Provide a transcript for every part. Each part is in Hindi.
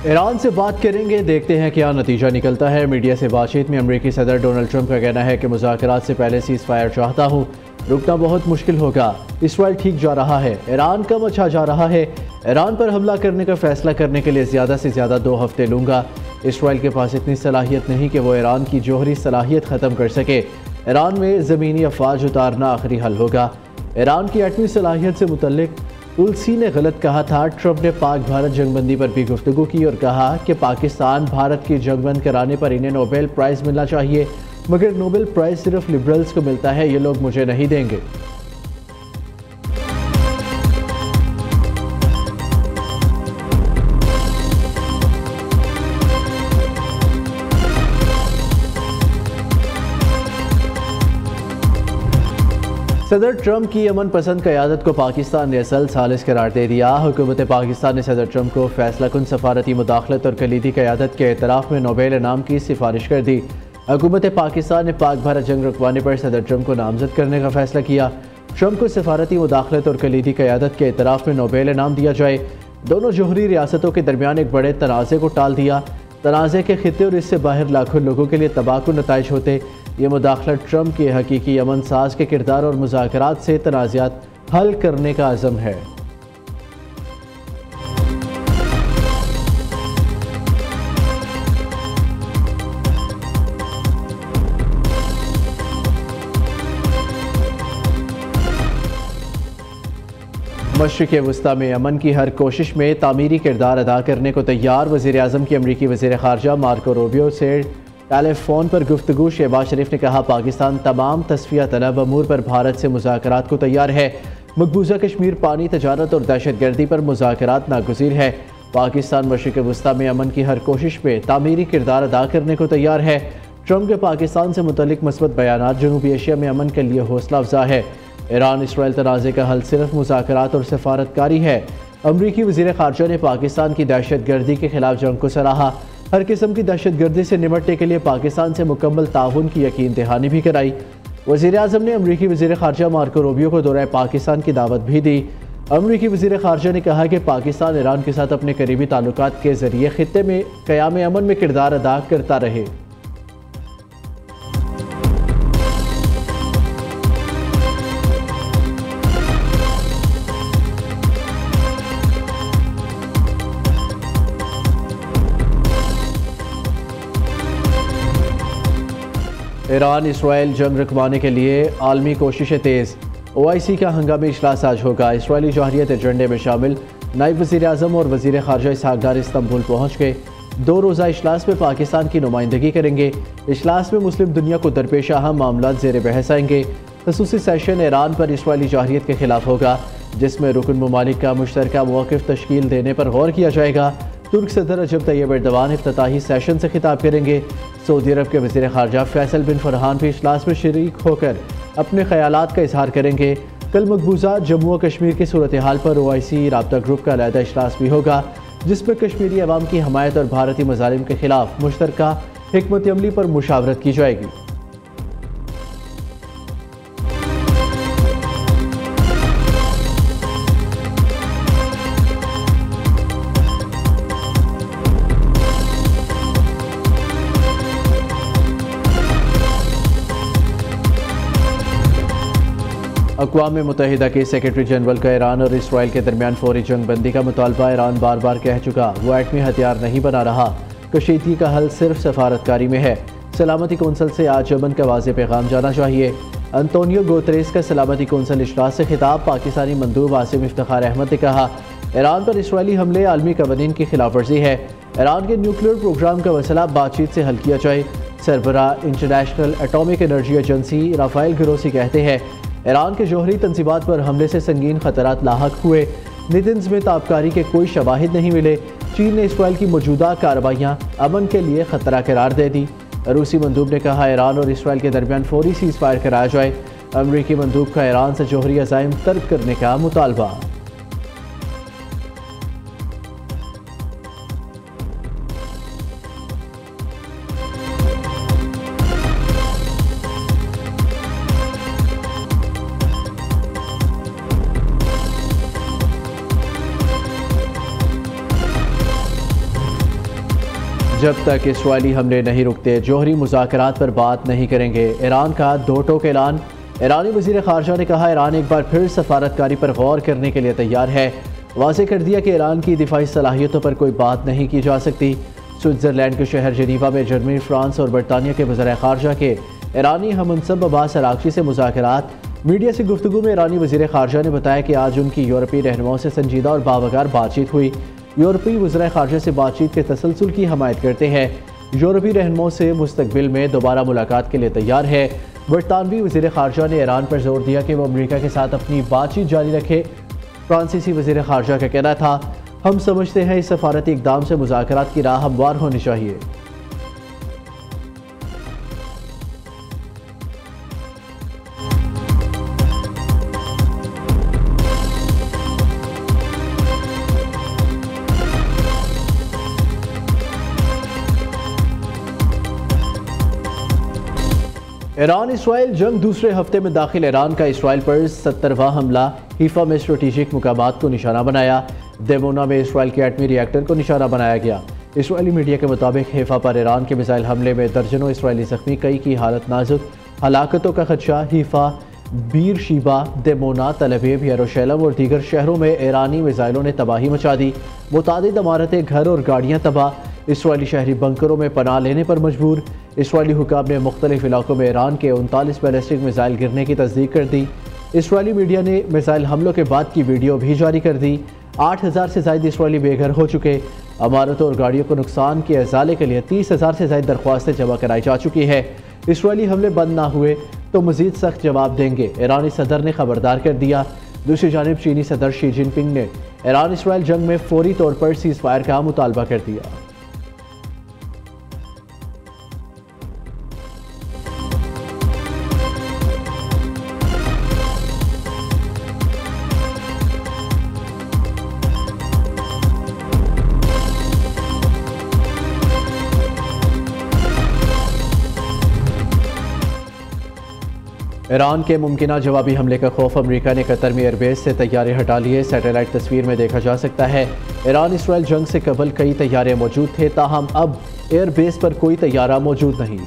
ईरान से बात करेंगे, देखते हैं क्या नतीजा निकलता है। मीडिया से बातचीत में अमेरिकी सदर डोनाल्ड ट्रंप का कहना है कि मुज़ाकरात से पहले सीज़ फायर चाहता हूँ, रुकना बहुत मुश्किल होगा। इसराइल ठीक जा रहा है, ईरान कम अच्छा जा रहा है। ईरान पर हमला करने का फैसला करने के लिए ज़्यादा से ज़्यादा 2 हफ्ते लूँगा। इसराइल के पास इतनी सलाहियत नहीं कि वो ईरान की जौहरी सलाहियत ख़त्म कर सके। ईरान में ज़मीनी अफवाज उतारना आखिरी हल होगा। ईरान की एटमी सलाहियत से मुतल्लिक तुलसी ने गलत कहा था। ट्रंप ने पाक भारत जंगबंदी पर भी गुफ्तगू की और कहा कि पाकिस्तान भारत की जंगबंद कराने पर इन्हें नोबेल प्राइज़ मिलना चाहिए, मगर नोबेल प्राइज़ सिर्फ लिबरल्स को मिलता है, ये लोग मुझे नहीं देंगे। सदर ट्रंप की अमन पसंद क़यादत को पाकिस्तान ने असल सालिस करार दे दिया। हुकूमत पाकिस्तान ने सदर ट्रंप को फैसला कुन सफारती मुदाखलत और कलीदी क़यादत के एतराफ़ में नोबेल इनाम की सिफारिश कर दी। हुकूमत पाकिस्तान ने पाक भारत जंग रुकवाने पर सदर ट्रंप को नामजद करने का फैसला किया। ट्रंप को सफारती मुदाखलत और कलीदी क़यादत के एतराफ़ में नोबेल इनाम दिया जाए। दोनों जोहरी रियासतों के दरमियान एक बड़े तनाज़े को टाल दिया। तनाज़े के खित्ते और इससे बाहर लाखों लोगों के लिए तबाहकुन नताइज होते। ये मुदाखलत ट्रंप के हकीकी अमन साज के किरदार और मुज़ाकरात से तनाज़ात हल करने का अज़म है। मशरिक़ वस्ता में अमन की हर कोशिश में तामीरी किरदार अदा करने को तैयार वज़ीर आज़म की अमरीकी वज़ीर ख़ारजा मार्को रूबियो से टेलीफोन पर गुफ्तगू। शहबाज शरीफ ने कहा, पाकिस्तान तमाम तस्फिया तलब अमूर पर भारत से मुज़ाकरात को तैयार है। मकबूजा कश्मीर पानी, तजारत और दहशत गर्दी पर मुज़ाकरात नागुज़ीर है। पाकिस्तान मशरिक़ वस्ता में अमन की हर कोशिश में तामीरी किरदार अदा करने को तैयार है। ट्रंप के पाकिस्तान से मुतल्लिक मस्बत बयानात जनूबी एशिया में अमन के लिए हौसला अफजा है। ईरान इसराइल तनाज़े का हल सिर्फ मुज़ाकरात और सफारतकारी है। अमरीकी वज़ीर ख़ारजा ने पाकिस्तान की दहशत गर्दी के खिलाफ जंग को सराहा। हर किस्म की दहशत गर्दी से निपटने के लिए पाकिस्तान से मुकम्मल ताउन की यकीन दहानी भी कराई। वज़ीर आज़म ने अमरीकी वज़ीर ख़ारजा मार्को रूबियो को दौरे पाकिस्तान की दावत भी दी। अमरीकी वज़ीर ख़ारजा ने कहा कि पाकिस्तान ईरान के साथ अपने करीबी ताल्लुकात के ज़रिए ख़ित्ते में क़याम अमन में किरदार अदा करता रहे। ईरान इसराइल जंग रुकवाने के लिए आलमी कोशिशें तेज़। OIC का हंगामी इजलास आज होगा। इसराइली जौहरियत एजेंडे में शामिल नायब वज़ीर आज़म और वज़ीर ख़ारजा इसहाक़ डार इस्तांबुल पहुँच गए। 2 रोज़ा इजलास में पाकिस्तान की नुमाइंदगी करेंगे। इजलास में मुस्लिम दुनिया को दरपेश अहम मामलात ज़ेर बहस आएंगे। ख़ुसूसी सेशन ईरान पर इसराइली जौहरियत के खिलाफ होगा, जिसमें रुकन ममालिक का मुश्तरका मौक़िफ़ तश्कील देने पर गौर किया जाएगा। तुर्क सदर रजब तैयब एर्दोगान इफ्तिताही सेशन से खिताब करेंगे। सऊदी अरब के वज़ीर ख़ारजा फैसल बिन फरहान भी इजलास में शरीक होकर अपने ख़यालात का इजहार करेंगे। कल मकबूजा जम्मू व कश्मीर की सूरत हाल पर OIC राब्ता ग्रुप का अलहदा इजलास भी होगा, जिसमें कश्मीरी अवाम की हमायत और भारतीय मज़ालिम के खिलाफ मुश्तरका हिकमत अमली पर मुशावरत की जाएगी। अक़वाम मुत्तहिदा के सेक्रेटरी जनरल का ईरान और इसराइल के दरमियान फौरी जंग बंदी का मुतालबा। ईरान बार बार कह चुका वो एटमी हथियार नहीं बना रहा। कशीदगी का हल सिर्फ सफारतकारी में है। सलामती कौंसल से आज अमन का वाज़ेह पैगाम जाना चाहिए। अंतोनियो गुतेरेस का सलामती कौंसल इजलास से खिताब। पाकिस्तानी मंदूब आसिम इफ्तिखार अहमद ने कहा, ईरान पर इसराइली हमले आलमी कवानीन की खिलाफ वर्जी है। ईरान के न्यूक्लियर प्रोग्राम का मसला बातचीत से हल किया जाए। सरबरा International Atomic Energy Agency Rafael Grossi कहते हैं, ईरान के जौहरी तंजीबात पर हमले से संगीन खतरात लाहक हुए। नितिन्स में ताबकारी के कोई शवाहिद नहीं मिले। चीन ने इसराइल की मौजूदा कार्रवाइयाँ अमन के लिए खतरा करार दे दी। रूसी मंदूब ने कहा, ईरान और इसराइल के दरमियान फौरी सीज़ फायर कराया जाए। अमरीकी मंदूब का ईरान से जौहरी अज़ाइम तर्क करने का मुतालबा। जब तक इसराइली हमले नहीं रुकते जौहरी मुज़ाकरात पर बात नहीं करेंगे। ईरान का दो टोक ऐलान। ईरानी वज़ीर ख़ारजा ने कहा ईरान एक बार फिर सफारतकारी पर गौर करने के लिए तैयार है। वाज़ेह कर दिया कि ईरान की दिफाई सलाहियतों पर कोई बात नहीं की जा सकती। स्विट्ज़रलैंड के शहर जेनीवा में जर्मनी, फ्रांस और बरतानिया के वज़ीर ख़ारजा के ईरानी हममनसब अब्बास अराग़ची से मुज़ाकरात। मीडिया से गुफ्तगू में ईरानी वज़ीर ख़ारजा ने बताया कि आज उनकी यूरोपीय रहनुमाओं से संजीदा और बावकार बातचीत हुई। यूरोपीय वज़ीर ख़ारजा से बातचीत के तसलसल की हमायत करते हैं। यूरोपीय रहनुमाओं से मुस्तक़बिल में दोबारा मुलाकात के लिए तैयार है। बरतानवी वज़ीर ख़ारजा ने ईरान पर जोर दिया कि वो अमरीका के साथ अपनी बातचीत जारी रखे। फ्रांसीसी वज़ीर ख़ारजा का कहना था, हम समझते हैं इस सफारती इक़दाम से मुज़ाकरात की राह हमवार होनी चाहिए। ईरान इसराइल जंग दूसरे हफ्ते में दाखिल। ईरान का इसराइल पर 70वां हमला। हीफा में स्ट्रेटेजिक मुकामात को निशाना बनाया। देमोना में इसराइल के एटमी रिएक्टर को निशाना बनाया गया। इसराइली मीडिया के मुताबिक हीफा पर ईरान के मिसाइल हमले में दर्जनों इसराइली जख्मी, कई की हालत नाजुक। हलाकतों का खदशा। हीफा, बीर शीबा, देमोना, तल अवीव, यरूशलेम और दीगर शहरों में ईरानी मिसाइलों ने तबाही मचा दी। मुतादिद इमारतें, घर और गाड़ियाँ तबाह। इसराइली शहरी बंकरों में पनाह लेने पर मजबूर। इसराइली हुकाम ने मुख्तलिफ इलाकों में ईरान के 39 बैलिस्टिक मिसाइल गिरने की तस्दीक कर दी। इसराइली मीडिया ने मिसाइल हमलों के बाद की वीडियो भी जारी कर दी। 8000 से ज़ायद इसराइली बेघर हो चुके। इमारतों और गाड़ियों को नुकसान के अजाले के लिए 30,000 से ज़ायद दरख्वास्तें जमा कराई जा चुकी है। इसराइली हमले बंद ना हुए तो मज़ीद सख्त जवाब देंगे, ईरानी सदर ने खबरदार कर दिया। दूसरी जानिब चीनी सदर शी जिनपिंग ने ईरान इसराइल जंग में फौरी तौर पर सीज़ फायर का मुतालबा कर दिया। ईरान के मुमकिना जवाबी हमले का खौफ। अमेरिका ने कतर में एयरबेस से तैयारे हटा लिए। सैटेलाइट तस्वीर में देखा जा सकता है ईरान इसराइल जंग से कबल कई तैयारे मौजूद थे, ताहम अब एयरबेस पर कोई तैयारा मौजूद नहीं।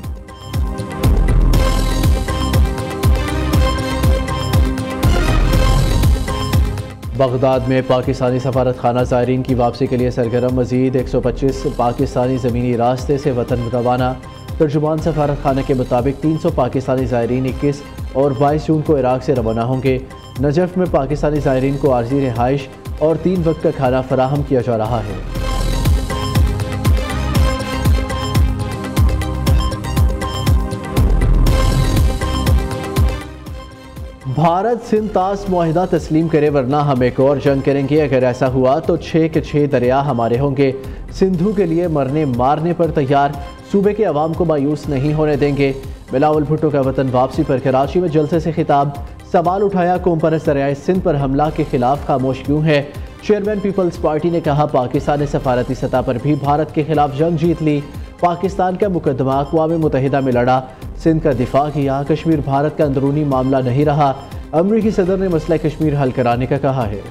बगदाद में पाकिस्तानी सफारत खाना ज़ायरीन की वापसी के लिए सरगर्म। मज़ीद 125 पाकिस्तानी ज़मीनी रास्ते से वतन रवाना। तर्जुमान सफारत खाना के मुताबिक 300 पाकिस्तानी ज़ायरीन 21 और 22 जून को इराक़ से रवाना होंगे। नजफ़ में पाकिस्तानी ज़ायरीन को आर्जी रिहाइश और 3 वक्त का खाना फराहम किया जा रहा है। भारत सिंध तास मुआहिदा तस्लीम करे वरना हम एक और जंग करेंगे। अगर ऐसा हुआ तो 6 के 6 दरिया हमारे होंगे। सिंधु के लिए मरने मारने पर तैयार। सूबे के अवाम को मायूस नहीं होने देंगे। बिलावल भुट्टो का वतन वापसी पर कराची में जलसे से खिताब। सवाल उठाया, कौम परस्त दरियाए सिंध पर हमला के खिलाफ खामोश क्यों है। चेयरमैन पीपल्स पार्टी ने कहा, पाकिस्तान ने सफारती सतह पर भी भारत के खिलाफ जंग जीत ली। पाकिस्तान का मुकदमा अक़वाम मुत्तहिदा में लड़ा, सिंध का दिफा किया। कश्मीर भारत का अंदरूनी मामला नहीं रहा। अमरीकी सदर ने मसला कश्मीर हल कराने का कहा है।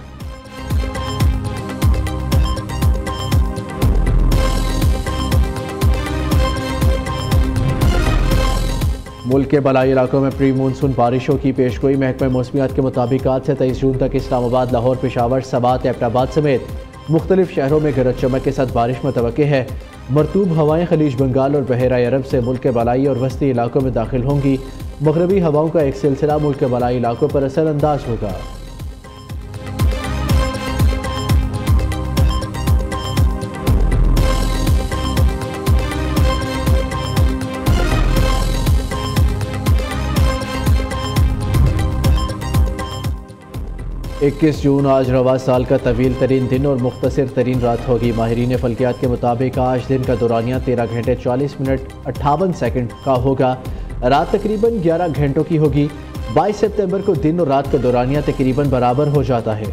मुल्क के बलाई इलाकों में प्री मानसून बारिशों की पेशगोई। महकमा मौसमियात के मुताबिक आज से 23 जून तक इस्लामाबाद, लाहौर, पेशावर, सवात, एबटाबाद समेत मुख्तलिफ शहरों में गरज चमक के साथ बारिश मुतवक्के है। मरतूब हवाएं खलीज बंगाल और बहरा अरब से मुल्क के बलाई और वस्ती इलाकों में दाखिल होंगी। मगरबी हवाओं का एक सिलसिला मुल्क के बलाई इलाकों पर असर अंदाज होगा। इक्कीस जून आज रवा साल का तवील तरीन दिन और मुख्तसर तरीन रात होगी। माहिरीन फल्कियात के मुताबिक आज दिन का दौरानिया 13 घंटे 40 मिनट 58 सेकंड का होगा। रात तकरीबन 11 घंटों की होगी। 22 सितंबर को दिन और रात का दौरानिया तकरीबन बराबर हो जाता है।